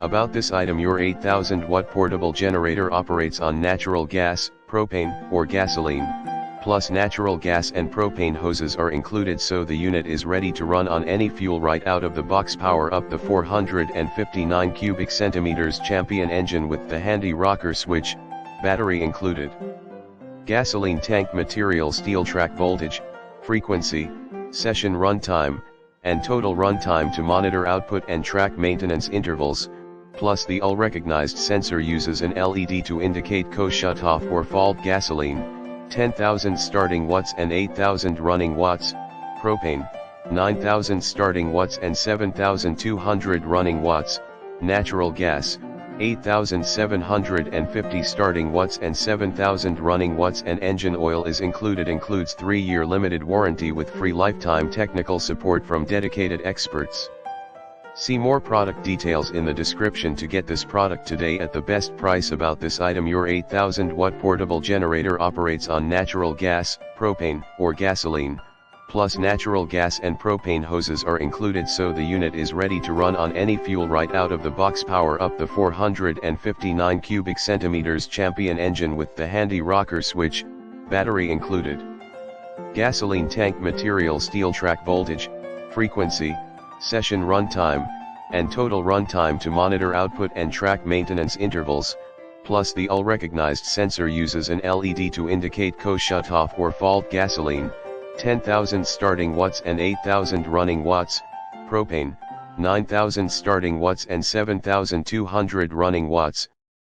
About this item: your 8000 watt portable generator operates on natural gas, propane, or gasoline, plus natural gas and propane hoses are included, so the unit is ready to run on any fuel right out of the box. Power up the 459 cubic centimeters Champion engine with the handy rocker switch, battery included. Gasoline tank material: steel track voltage, frequency, session runtime, and total runtime to monitor output and track maintenance intervals, plus the UL recognized sensor uses an LED to indicate co-shutoff or fault. Gasoline, 10,000 starting watts and 8,000 running watts, propane, 9,000 starting watts and 7,200 running watts, natural gas, 8,750 starting watts and 7,000 running watts, and engine oil is included. Includes 3-year limited warranty with free lifetime technical support from dedicated experts. See more product details in the description to get this product today at the best price. About this item: your 8000 watt portable generator operates on natural gas, propane, or gasoline, plus natural gas and propane hoses are included, so the unit is ready to run on any fuel right out of the box. Power up the 459 cubic centimeters Champion engine with the handy rocker switch, battery included. Gasoline tank material: steel track voltage, frequency, session runtime, and total runtime to monitor output and track maintenance intervals, plus the UL recognized sensor uses an LED to indicate co-shutoff or fault. Gasoline, 10,000 starting watts and 8,000 running watts, propane, 9,000 starting watts and 7,200 running watts,